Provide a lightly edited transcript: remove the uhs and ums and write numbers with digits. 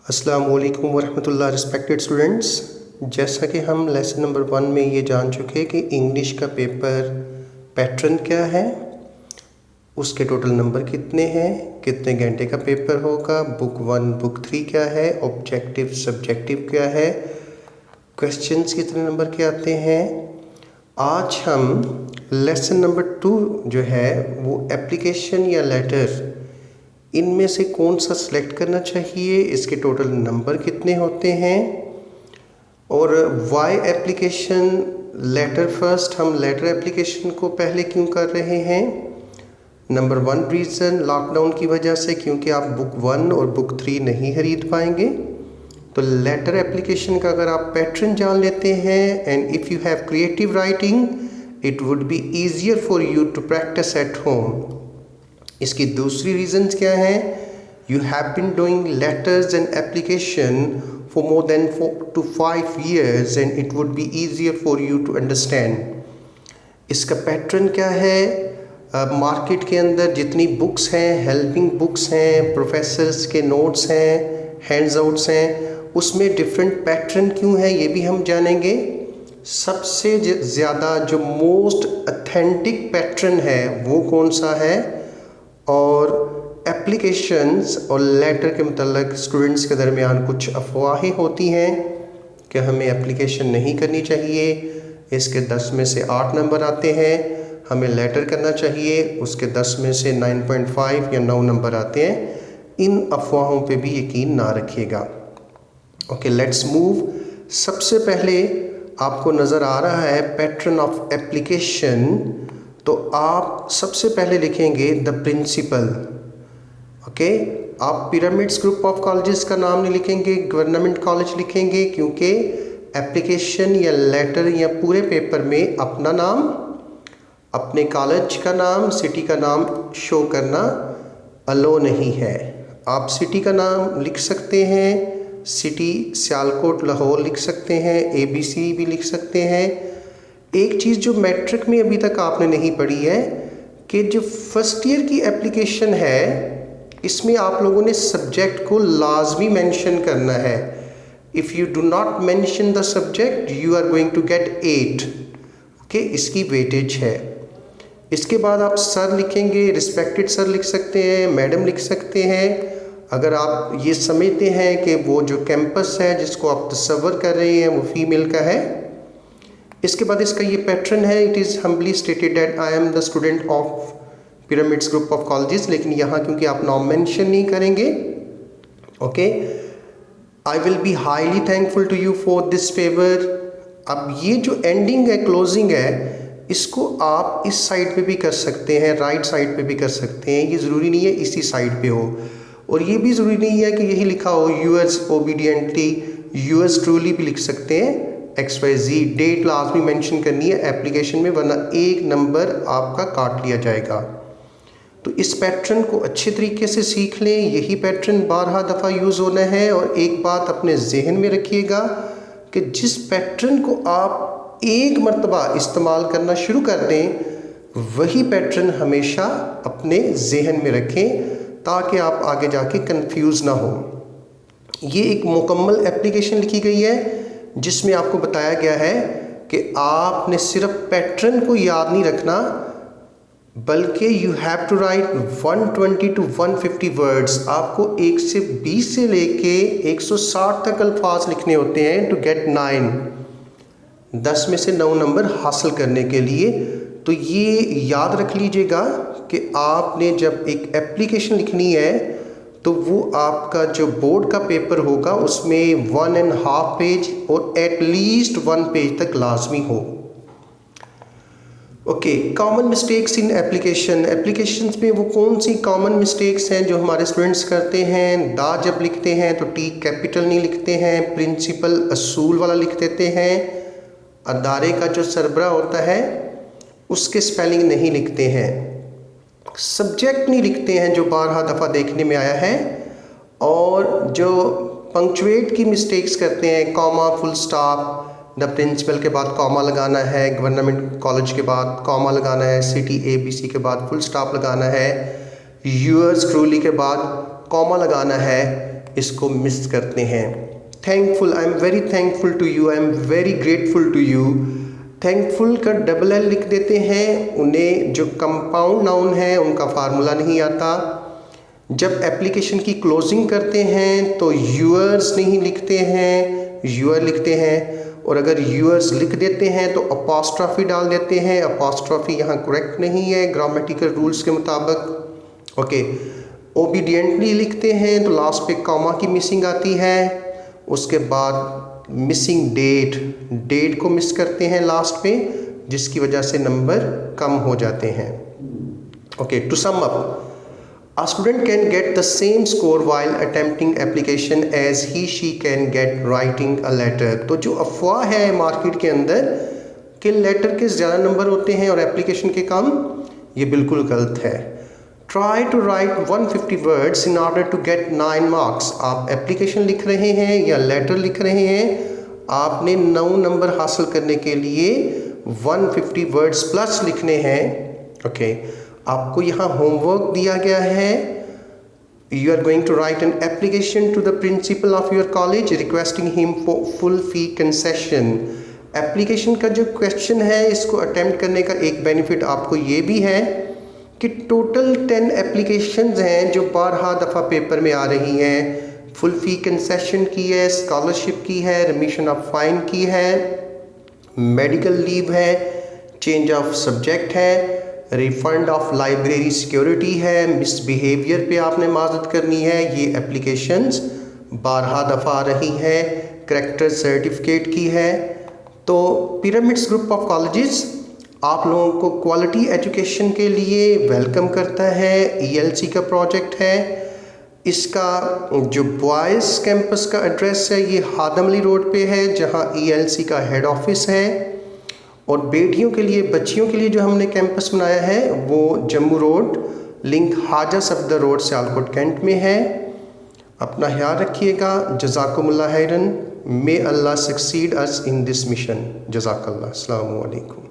अस्सलाम वालेकुम वरहमतुल्लाह। Respected students, जैसा कि हम लेसन नंबर 1 में ये जान चुके कि इंग्लिश का पेपर पैटर्न क्या है, उसके टोटल नंबर कितने हैं, कितने घंटे का पेपर होगा, बुक 1 बुक 3 क्या है, ऑब्जेक्टिव सब्जेक्टिव क्या है, क्वेश्चंस कितने नंबर के आते हैं। आज हम लेसन नंबर 2 जो है वो एप्लीकेशन या लेटर, इनमें से कौन सा सिलेक्ट करना चाहिए, इसके टोटल नंबर कितने होते हैं और वाई एप्लीकेशन लेटर फर्स्ट, हम लेटर एप्लीकेशन को पहले क्यों कर रहे हैं। नंबर 1 रीज़न लॉकडाउन की वजह से, क्योंकि आप बुक 1 और बुक 3 नहीं खरीद पाएंगे। तो लेटर एप्लीकेशन का अगर आप पैटर्न जान लेते हैं and if you have creative writing it would be easier for you to practice at home. इसकी दूसरी रीजंस क्या है, you have been doing letters and application for more than 4 to 5 years and it would be easier for you to understand. इसका pattern क्या है, market के अंदर जितनी बुक्स हैं, हेल्पिंग बुक्स हैं, प्रोफेसर्स के नोट्स हैं, हैंड्स आउट्स हैं, उसमें डिफरेंट पैटर्न क्यों है ये भी हम जानेंगे। सबसे ज़्यादा जो मोस्ट ऑथेंटिक पैटर्न है वो कौन सा है, और एप्लीकेशंस और लेटर के मतलब स्टूडेंट्स के दरमियान कुछ अफवाहें होती हैं कि हमें एप्लीकेशन नहीं करनी चाहिए, इसके 10 में से 8 नंबर आते हैं, हमें लेटर करना चाहिए, उसके 10 में से 9.5 या 9 नंबर आते हैं। इन अफवाहों पे भी यकीन ना रखिएगा। Okay, let's move. सबसे पहले आपको नज़र आ रहा है पैटर्न ऑफ एप्लीकेशन, तो आप सबसे पहले लिखेंगे द प्रिंसिपल। ओके, आप पिरामिड्स ग्रुप ऑफ कॉलेजेस का नाम नहीं लिखेंगे, गवर्नमेंट कॉलेज लिखेंगे, क्योंकि एप्लीकेशन या लेटर या पूरे पेपर में अपना नाम, अपने कॉलेज का नाम, सिटी का नाम शो करना अलो नहीं है। आप सिटी का नाम लिख सकते हैं, सिटी सियालकोट लाहौर लिख सकते हैं, ABC भी लिख सकते हैं। एक चीज़ जो मैट्रिक में अभी तक आपने नहीं पढ़ी है कि जो फर्स्ट ईयर की एप्लीकेशन है इसमें आप लोगों ने सब्जेक्ट को लाजमी मेंशन करना है। If you do not mention the subject you are going to get 8। Okay, इसकी वेटेज है। इसके बाद आप सर लिखेंगे, रिस्पेक्टेड सर लिख सकते हैं, मैडम लिख सकते हैं, अगर आप ये समझते हैं कि वो जो कैंपस है जिसको आप तस्वर कर रहे हैं वो फीमेल का है। इसके बाद इसका ये पैटर्न है, it is humbly stated that I am the student of Pyramids group of colleges, लेकिन यहाँ क्योंकि आप नाम मेंशन नहीं करेंगे। Okay, I will be highly thankful to you for this favour. अब ये जो एंडिंग है, क्लोजिंग है, इसको आप इस साइड पे भी कर सकते हैं, राइट साइड पे भी कर सकते हैं, ये ज़रूरी नहीं है इसी साइड पे हो, और ये भी ज़रूरी नहीं है कि यही लिखा हो यूएस ओबीडियंटली, यूएस ट्रूली भी लिख सकते हैं। XYZ डेट लाजमी मेंशन करनी है एप्लीकेशन में, वरना 1 नंबर आपका काट लिया जाएगा। तो इस पैटर्न को अच्छे तरीके से सीख लें, यही पैटर्न 12 दफ़ा यूज़ होना है। और एक बात अपने जहन में रखिएगा कि जिस पैटर्न को आप एक मरतबा इस्तेमाल करना शुरू कर दें वही पैटर्न हमेशा अपने जहन में रखें ताकि आप आगे जाके कंफ्यूज ना हो। ये एक मुकम्मल एप्लीकेशन लिखी गई है जिसमें आपको बताया गया है कि आपने सिर्फ पैटर्न को याद नहीं रखना, बल्कि you have to write 120 to 150 words. आपको 1 से 20 से लेके 160 तक अल्फाज लिखने होते हैं टू गेट 9, 10 में से 9 नंबर हासिल करने के लिए। तो ये याद रख लीजिएगा कि आपने जब एक एप्लीकेशन लिखनी है तो वो आपका जो बोर्ड का पेपर होगा उसमें 1.5 पेज और एटलीस्ट 1 पेज तक लाजमी हो। Okay, common mistakes in application. Applications में वो कौन सी कॉमन मिस्टेक्स हैं जो हमारे स्टूडेंट्स करते हैं। दा जब लिखते हैं तो टी कैपिटल नहीं लिखते हैं, प्रिंसिपल असूल वाला लिख देते हैं, अदारे का जो सरबरा होता है उसके स्पेलिंग नहीं लिखते हैं, सब्जेक्ट नहीं लिखते हैं जो 12 दफ़ा देखने में आया है, और जो पंक्चुएट की मिस्टेक्स करते हैं, comma, full stop, the principal के बाद कॉमा लगाना है, गवर्नमेंट कॉलेज के बाद कॉमा लगाना है, सिटी ABC के बाद फुल स्टॉप लगाना है, यूअर्स ट्रूली के बाद कॉमा लगाना है, इसको मिस करते हैं। Thankful, I am very thankful to you, I am very grateful to you. Thankful का डबल एल लिख देते हैं। उन्हें जो कंपाउंड नाउन है उनका फार्मूला नहीं आता। जब एप्लीकेशन की क्लोजिंग करते हैं तो यूअर्स नहीं लिखते हैं, यूअर लिखते हैं। और अगर यूअर्स लिख देते हैं तो अपॉस्ट्रॉफी डाल देते हैं। अपॉस्ट्रॉफी यहाँ करेक्ट नहीं है ग्रामेटिकल रूल्स के मुताबिक। ओके, ओबीडियंटली लिखते हैं तो लास्ट पे कॉमा की मिसिंग आती है। उसके बाद मिसिंग डेट, डेट को मिस करते हैं लास्ट पे, जिसकी वजह से नंबर कम हो जाते हैं। Okay, to sum up, a student can get the same score while attempting application as she can get writing a letter। तो जो अफवाह है मार्केट के अंदर कि लेटर के ज़्यादा नंबर होते हैं और एप्लीकेशन के कम, ये बिल्कुल गलत है। Try to write 150 words in order to get 9 marks। आप एप्लीकेशन लिख रहे हैं या लेटर लिख रहे हैं, आपने 9 नंबर हासिल करने के लिए 150 वर्ड्स प्लस लिखने हैं। ओके, आपको यहाँ होमवर्क दिया गया है। You are going to write an application to the principal of your college requesting him for full fee concession. Application का जो क्वेश्चन है इसको अटेम्प्ट करने का एक बेनिफिट आपको ये भी है कि टोटल 10 एप्लीकेशंस हैं जो 12 दफ़ा पेपर में आ रही हैं। फुल फी कंसेशन की है, स्कॉलरशिप की है, रिमिशन ऑफ फाइन की है, मेडिकल लीव है, चेंज ऑफ सब्जेक्ट है, रिफंड ऑफ लाइब्रेरी सिक्योरिटी है, मिसबिहेवियर पे आपने माजरत करनी है। ये एप्लीकेशंस 12 दफ़ा आ रही है, करेक्टर सर्टिफिकेट की है। तो पिरामिड्स ग्रुप ऑफ कॉलेजेस आप लोगों को क्वालिटी एजुकेशन के लिए वेलकम करता है। ELC का प्रोजेक्ट है। इसका जो बॉयज़ कैंपस का एड्रेस है ये हादम अली रोड पे है, जहाँ ELC का हेड ऑफिस है। और बेटियों के लिए, बच्चियों के लिए जो हमने कैंपस बनाया है वो जम्मू रोड, लिंक हाजा सफदर रोड सियालकोट कैंट में है। अपना ख्याल रखिएगा। जज़ाकुमुल्लाह खैरन। May Allah succeed us in this mission. जज़ाकल्लाह। अस्सलामु अलैकुम।